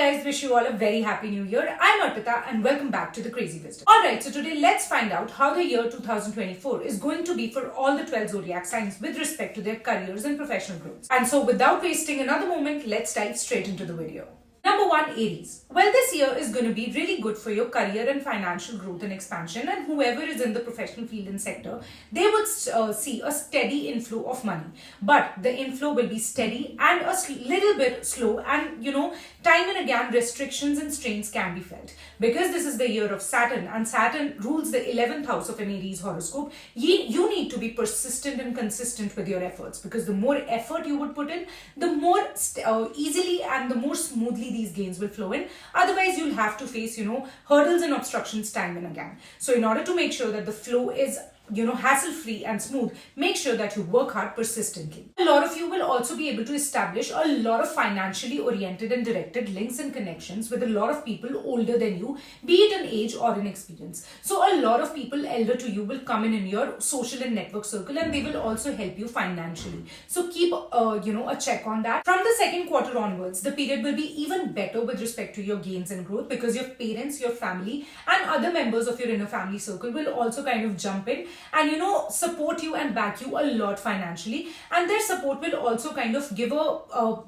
guys, wish you all a very happy new year. I'm Arpita and welcome back to the Crazy Wisdom. Alright, so today let's find out how the year 2024 is going to be for all the 12 zodiac signs with respect to their careers and professional growth. And so without wasting another moment, let's dive straight into the video. Number 1, Aries. Well, this year is going to be really good for your career and financial growth and expansion, and whoever is in the professional field and sector, they would see a steady inflow of money. But the inflow will be steady and a little bit slow, and time and again restrictions and strains can be felt. Because this is the year of Saturn and Saturn rules the 11th house of an Aries horoscope, you need to be persistent and consistent with your efforts, because the more effort you would put in, the more easily and the more smoothly these gains will flow in. Otherwise, you'll have to face, hurdles and obstructions time and again. So in order to make sure that the flow is hassle-free and smooth, make sure that you work hard persistently. A lot of you will also be able to establish a lot of financially oriented and directed links and connections with a lot of people older than you, be it in age or in experience. So a lot of people elder to you will come in your social and network circle, and they will also help you financially. So keep a check on that. From the second quarter onwards, the period will be even better with respect to your gains and growth, because your parents, your family and other members of your inner family circle will also kind of jump in and support you and back you a lot financially, and their support will also kind of give a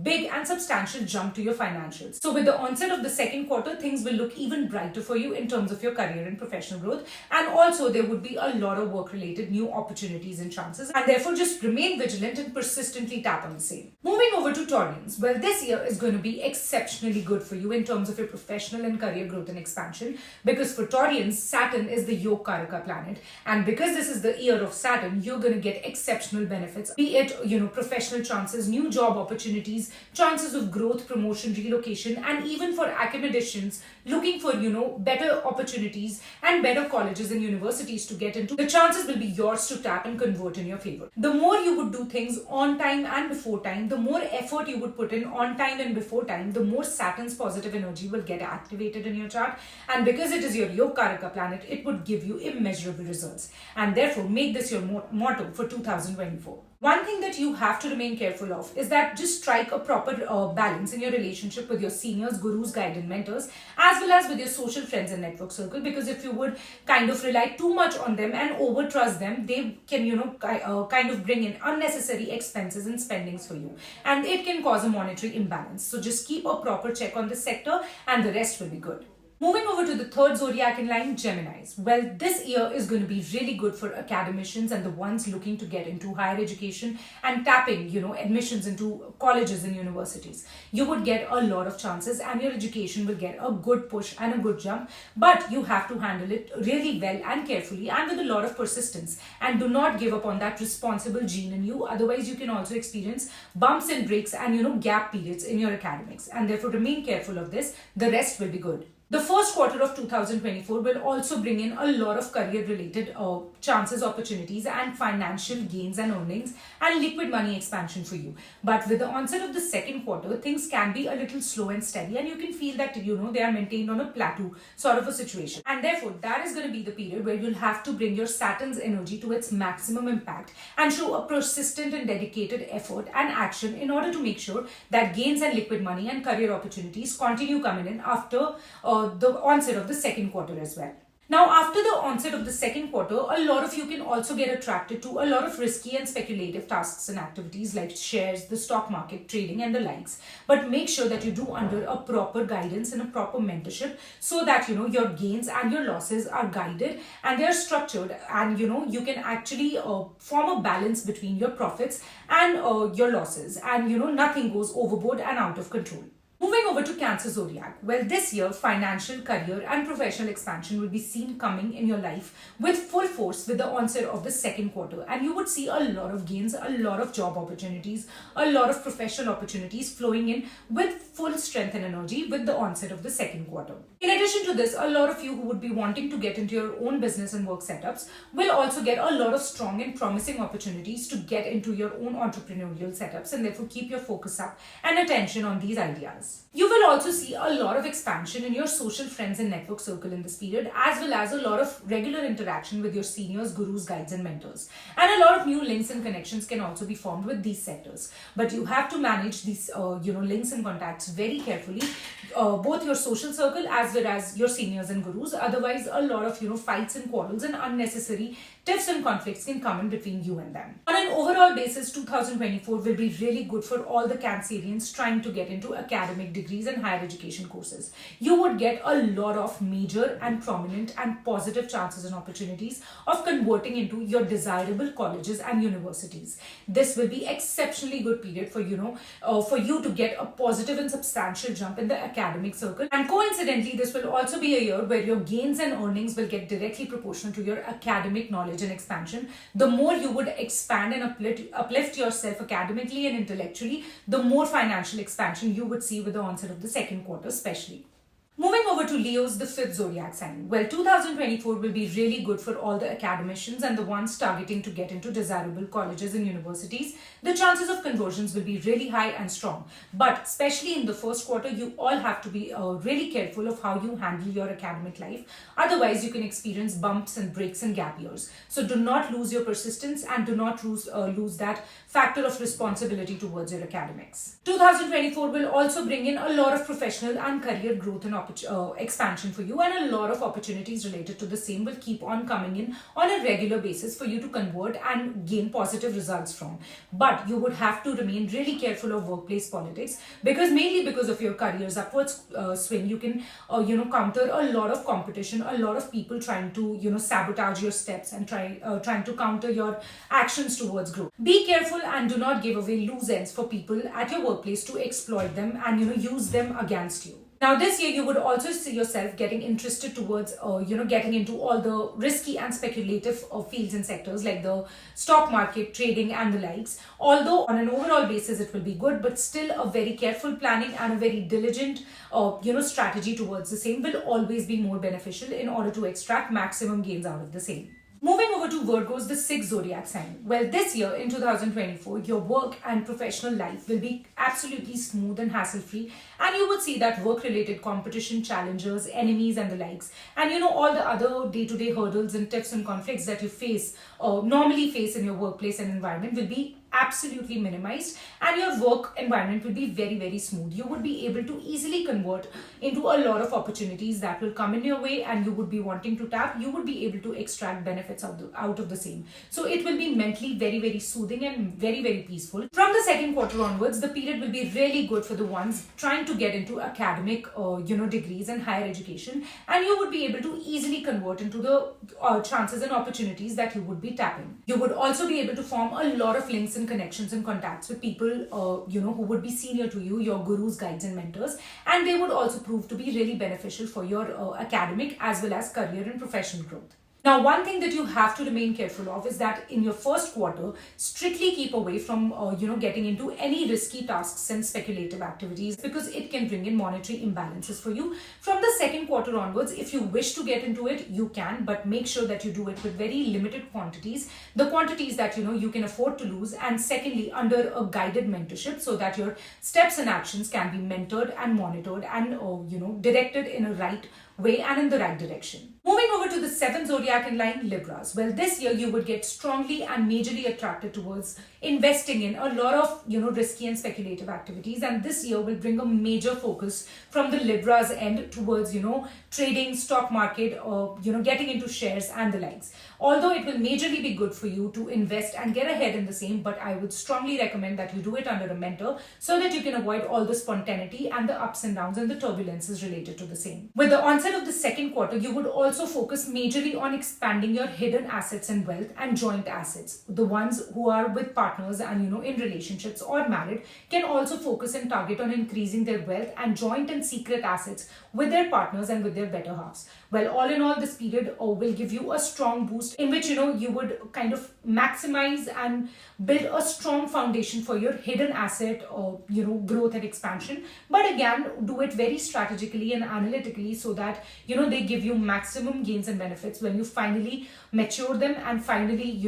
big and substantial jump to your financials. So with the onset of the second quarter, things will look even brighter for you in terms of your career and professional growth, and also there would be a lot of work related new opportunities and chances, and therefore just remain vigilant and persistently tap on the same. Moving over to Taurians. Well, this year is going to be exceptionally good for you in terms of your professional and career growth and expansion, because for Taurians, Saturn is the Yoga Karaka planet. And because this is the year of Saturn, you're going to get exceptional benefits, be it, professional chances, new job opportunities, chances of growth, promotion, relocation, and even for academicians looking for, better opportunities and better colleges and universities to get into, the chances will be yours to tap and convert in your favor. The more you would do things on time and before time, the more effort you would put in on time and before time, the more Saturn's positive energy will get activated in your chart. And because it is your Yoga Karaka planet, it would give you immeasurable results. And therefore, make this your motto for 2024. One thing that you have to remain careful of is that just strike a proper balance in your relationship with your seniors, gurus, guides and mentors, as well as with your social friends and network circle, because if you would kind of rely too much on them and over trust them, they can, kind of bring in unnecessary expenses and spendings for you, and it can cause a monetary imbalance. So just keep a proper check on this sector and the rest will be good. Moving over to the third zodiac in line, Geminis. Well, this year is going to be really good for academicians and the ones looking to get into higher education and tapping, admissions into colleges and universities. You would get a lot of chances and your education will get a good push and a good jump, but you have to handle it really well and carefully and with a lot of persistence, and do not give up on that responsible gene in you. Otherwise, you can also experience bumps and breaks and, gap periods in your academics, and therefore remain careful of this. The rest will be good. The first quarter of 2024 will also bring in a lot of career-related chances, opportunities, and financial gains and earnings and liquid money expansion for you. But with the onset of the second quarter, things can be a little slow and steady, and you can feel that, they are maintained on a plateau sort of a situation. And therefore, that is going to be the period where you'll have to bring your Saturn's energy to its maximum impact and show a persistent and dedicated effort and action in order to make sure that gains and liquid money and career opportunities continue coming in after the onset of the second quarter as well. Now, after the onset of the second quarter, a lot of you can also get attracted to a lot of risky and speculative tasks and activities like shares, the stock market, trading and the likes. But make sure that you do under a proper guidance and a proper mentorship, so that, your gains and your losses are guided and they are structured, and, you can actually form a balance between your profits and your losses, and, nothing goes overboard and out of control. Moving over to Cancer zodiac. Well, this year, financial, career and professional expansion will be seen coming in your life with full force with the onset of the second quarter, and you would see a lot of gains, a lot of job opportunities, a lot of professional opportunities flowing in with full strength and energy with the onset of the second quarter. In addition to this, a lot of you who would be wanting to get into your own business and work setups will also get a lot of strong and promising opportunities to get into your own entrepreneurial setups, and therefore keep your focus up and attention on these ideas. You will also see a lot of expansion in your social friends and network circle in this period, as well as a lot of regular interaction with your seniors, gurus, guides, and mentors. And a lot of new links and connections can also be formed with these sectors. But you have to manage these, links and contacts very carefully, both your social circle as well as your seniors and gurus. Otherwise, a lot of fights and quarrels and unnecessary tiffs and conflicts can come in between you and them. On an overall basis, 2024 will be really good for all the Cancerians trying to get into academic degrees and higher education courses. You would get a lot of major and prominent and positive chances and opportunities of converting into your desirable colleges and universities. This will be exceptionally good period for you to get a positive and substantial jump in the academic circle. And coincidentally, this will also be a year where your gains and earnings will get directly proportional to your academic knowledge and expansion. The more you would expand and uplift yourself academically and intellectually, the more financial expansion you would see with the onset of the second quarter especially. Moving over to Leo's, the fifth zodiac sign. Well, 2024 will be really good for all the academicians and the ones targeting to get into desirable colleges and universities. The chances of conversions will be really high and strong. But especially in the first quarter, you all have to be really careful of how you handle your academic life. Otherwise, you can experience bumps and breaks and gap years. So do not lose your persistence and do not lose that factor of responsibility towards your academics. 2024 will also bring in a lot of professional and career growth and expansion for you, and a lot of opportunities related to the same will keep on coming in on a regular basis for you to convert and gain positive results from. But you would have to remain really careful of workplace politics, because mainly because of your career's upwards swing, you can counter a lot of competition, a lot of people trying to sabotage your steps and trying to counter your actions towards growth. Be careful and do not give away loose ends for people at your workplace to exploit them and use them against you. Now, this year, you would also see yourself getting interested towards, getting into all the risky and speculative fields and sectors like the stock market, trading, and the likes. Although, on an overall basis, it will be good, but still a very careful planning and a very diligent, strategy towards the same will always be more beneficial in order to extract maximum gains out of the same. Moving over to Virgo's, the sixth zodiac sign. Well, this year in 2024, your work and professional life will be absolutely smooth and hassle-free, and you would see that work-related competition, challengers, enemies, and the likes, and all the other day-to-day hurdles and tiffs and conflicts that you normally face in your workplace and environment will be absolutely minimized, and your work environment will be very, very smooth. You would be able to easily convert into a lot of opportunities that will come in your way, and you would be wanting to tap. You would be able to extract benefits out of the same. So it will be mentally very, very soothing and very, very peaceful. From the second quarter onwards, the period will be really good for the ones trying to get into academic degrees and higher education, and you would be able to easily convert into the chances and opportunities that you would be tapping. You would also be able to form a lot of links and connections and contacts with people who would be senior to you, your gurus, guides, and mentors, and they would also prove to be really beneficial for your academic as well as career and professional growth. Now, one thing that you have to remain careful of is that in your first quarter, strictly keep away from getting into any risky tasks and speculative activities, because it can bring in monetary imbalances for you. From the second quarter onwards, if you wish to get into it, you can, but make sure that you do it with very limited quantities, the quantities that you can afford to lose, and secondly, under a guided mentorship, so that your steps and actions can be mentored and monitored and directed in a right way and in the right direction. Moving over to the seventh zodiac in line, Libras. Well, this year you would get strongly and majorly attracted towards investing in a lot of risky and speculative activities, and this year will bring a major focus from the Libras end towards trading, stock market, or getting into shares and the likes. Although it will majorly be good for you to invest and get ahead in the same, but I would strongly recommend that you do it under a mentor so that you can avoid all the spontaneity and the ups and downs and the turbulences related to the same. With the onset of the second quarter, you would also focus majorly on expanding your hidden assets and wealth and joint assets. The ones who are with partners and in relationships or married can also focus and target on increasing their wealth and joint and secret assets with their partners and with their better halves. Well, all in all, this period will give you a strong boost in which you would kind of maximize and build a strong foundation for your hidden asset growth and expansion. But again, do it very strategically and analytically so that they give you maximum gains and benefits when you finally mature them and finally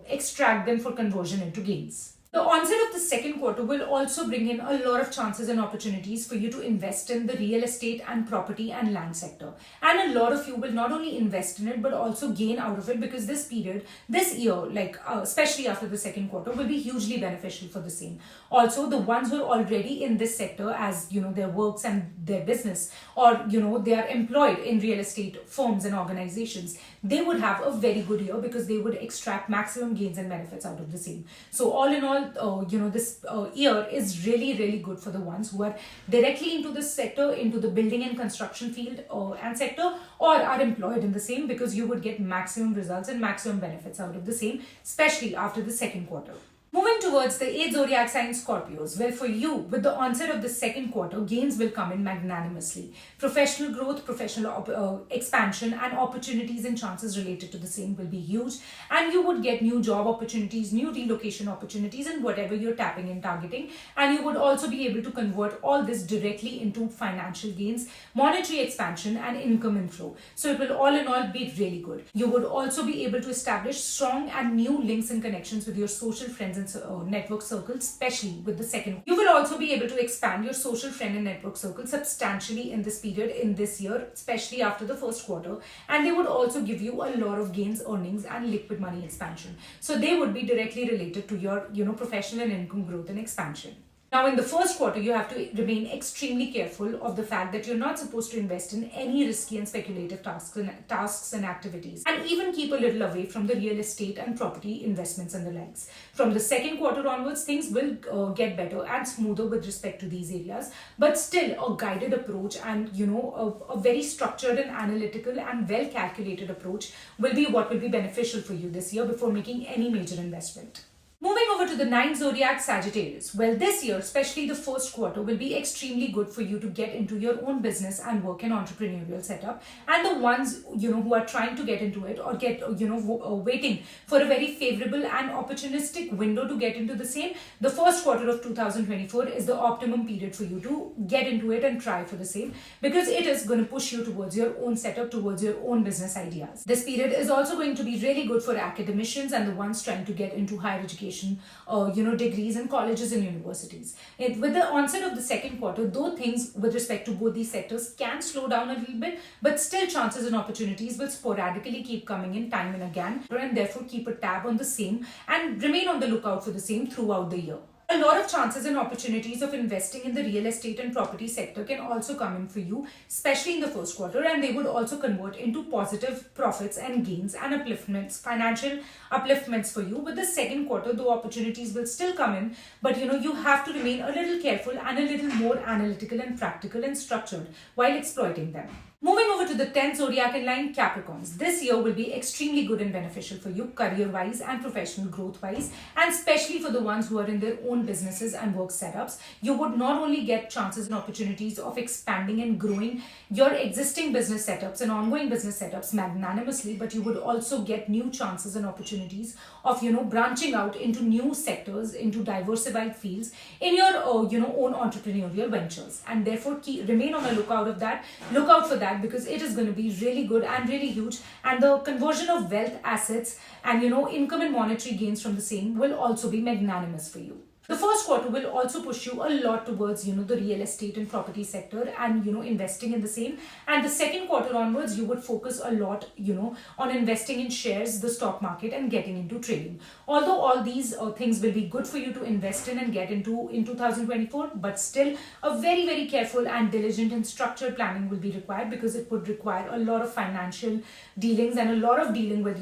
extract them for conversion into gains. The onset of the second quarter will also bring in a lot of chances and opportunities for you to invest in the real estate and property and land sector. And a lot of you will not only invest in it but also gain out of it, because this period, this year, especially after the second quarter, will be hugely beneficial for the same. Also, the ones who are already in this sector, as their works and their business, or they are employed in real estate firms and organizations, they would have a very good year because they would extract maximum gains and benefits out of the same. So all in all, this year is really, really good for the ones who are directly into this sector, into the building and construction field and sector, or are employed in the same, because you would get maximum results and maximum benefits out of the same, especially after the second quarter. Moving towards the 8th zodiac sign, Scorpios. Well, for you, with the onset of the second quarter, gains will come in magnanimously. Professional growth, professional expansion, and opportunities and chances related to the same will be huge. And you would get new job opportunities, new relocation opportunities, and whatever you're tapping and targeting. And you would also be able to convert all this directly into financial gains, monetary expansion, and income inflow. So it will all in all be really good. You would also be able to establish strong and new links and connections with your social friends and network circles, especially with the second. You will also be able to expand your social friend and network circle substantially in this period, in this year, especially after the first quarter, and they would also give you a lot of gains, earnings, and liquid money expansion. So they would be directly related to your professional and income growth and expansion. Now, in the first quarter, you have to remain extremely careful of the fact that you're not supposed to invest in any risky and speculative tasks and activities, and even keep a little away from the real estate and property investments and the likes. From the second quarter onwards, things will get better and smoother with respect to these areas, but still a guided approach and a very structured and analytical and well calculated approach will be what will be beneficial for you this year before making any major investment. Moving over to the 9th zodiac, Sagittarius. Well, this year, especially the first quarter, will be extremely good for you to get into your own business and work and entrepreneurial setup. And the ones, who are trying to get into it or get, waiting for a very favorable and opportunistic window to get into the same, the first quarter of 2024 is the optimum period for you to get into it and try for the same, because it is going to push you towards your own setup, towards your own business ideas. This period is also going to be really good for academicians and the ones trying to get into higher education, degrees in colleges and universities. With the onset of the second quarter, though things with respect to both these sectors can slow down a little bit, but still chances and opportunities will sporadically keep coming in time and again, and therefore keep a tab on the same and remain on the lookout for the same throughout the year. A lot of chances and opportunities of investing in the real estate and property sector can also come in for you, especially in the first quarter, and they would also convert into positive profits and gains and upliftments, financial upliftments for you. With the second quarter, though, opportunities will still come in, but you have to remain a little careful and a little more analytical and practical and structured while exploiting them. Moving over to the 10th zodiac line, Capricorns. This year will be extremely good and beneficial for you, career-wise and professional growth-wise, and especially for the ones who are in their own businesses and work setups. You would not only get chances and opportunities of expanding and growing your existing business setups and ongoing business setups magnanimously, but you would also get new chances and opportunities of branching out into new sectors, into diversified fields in your own entrepreneurial ventures, and therefore remain on the lookout for that, because it is going to be really good and really huge, and the conversion of wealth, assets, and income and monetary gains from the same will also be magnanimous for you. The first quarter will also push you a lot towards, the real estate and property sector and, investing in the same. And the second quarter onwards, you would focus a lot, on investing in shares, the stock market, and getting into trading. Although all these things will be good for you to invest in and get into in 2024, but still a very, very careful and diligent and structured planning will be required, because it would require a lot of financial dealings and a lot of dealing with,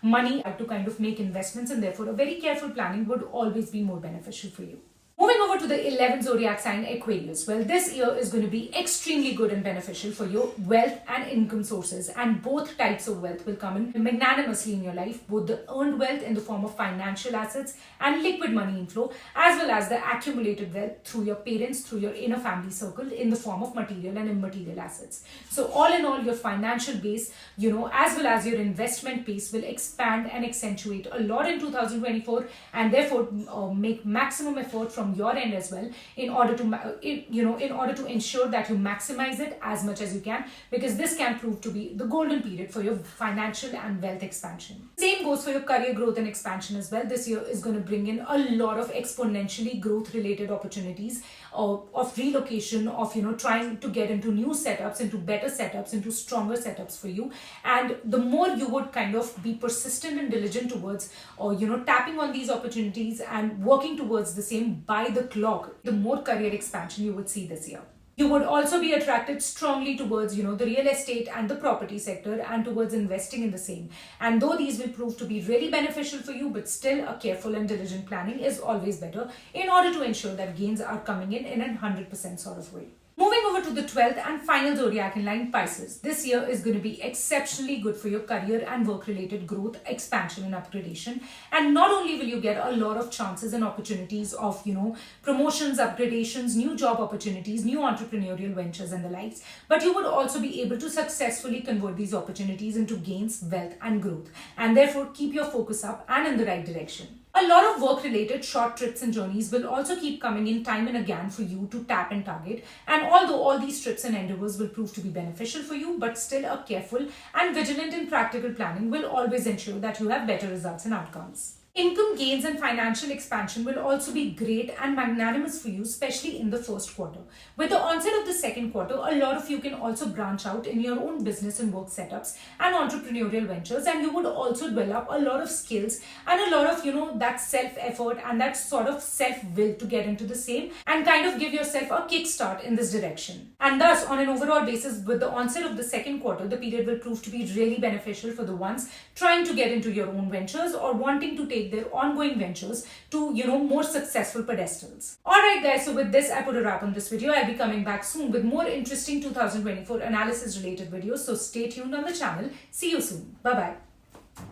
money to kind of make investments, and therefore a very careful planning would always be more beneficial for you. Moving over to the 11th zodiac sign, Aquarius. Well, this year is going to be extremely good and beneficial for your wealth and income sources, and both types of wealth will come in magnanimously in your life, both the earned wealth in the form of financial assets and liquid money inflow, as well as the accumulated wealth through your parents, through your inner family circle in the form of material and immaterial assets. So all in all, your financial base, as well as your investment base will expand and accentuate a lot in 2024, and therefore make maximum effort from your end as well in order to ensure that you maximize it as much as you can, because this can prove to be the golden period for your financial and wealth expansion. Same goes for your career growth and expansion as well. This year is going to bring in a lot of exponentially growth related opportunities of relocation, of trying to get into new setups, into better setups, into stronger setups for you. And the more you would kind of be persistent and diligent towards tapping on these opportunities and working towards the same by the clock, the more career expansion you would see this year. You would also be attracted strongly towards, the real estate and the property sector, and towards investing in the same. And though these will prove to be really beneficial for you, but still a careful and diligent planning is always better in order to ensure that gains are coming in a 100% sort of way. Moving over to the 12th and final zodiac in line, Pisces. This year is going to be exceptionally good for your career and work-related growth, expansion and upgradation. And not only will you get a lot of chances and opportunities of, promotions, upgradations, new job opportunities, new entrepreneurial ventures and the likes, but you would also be able to successfully convert these opportunities into gains, wealth and growth. And therefore, keep your focus up and in the right direction. A lot of work-related short trips and journeys will also keep coming in time and again for you to tap and target. And although all these trips and endeavors will prove to be beneficial for you, but still a careful and vigilant and practical planning will always ensure that you have better results and outcomes. Income gains and financial expansion will also be great and magnanimous for you, especially in the first quarter. With the onset of the second quarter, a lot of you can also branch out in your own business and work setups and entrepreneurial ventures, and you would also develop a lot of skills and a lot of, that self-effort and that sort of self-will to get into the same and kind of give yourself a kickstart in this direction. And thus, on an overall basis, with the onset of the second quarter, the period will prove to be really beneficial for the ones trying to get into your own ventures or wanting to take their ongoing ventures to, more successful pedestals. Alright guys, so with this, I put a wrap on this video. I'll be coming back soon with more interesting 2024 analysis related videos. So stay tuned on the channel. See you soon. Bye-bye.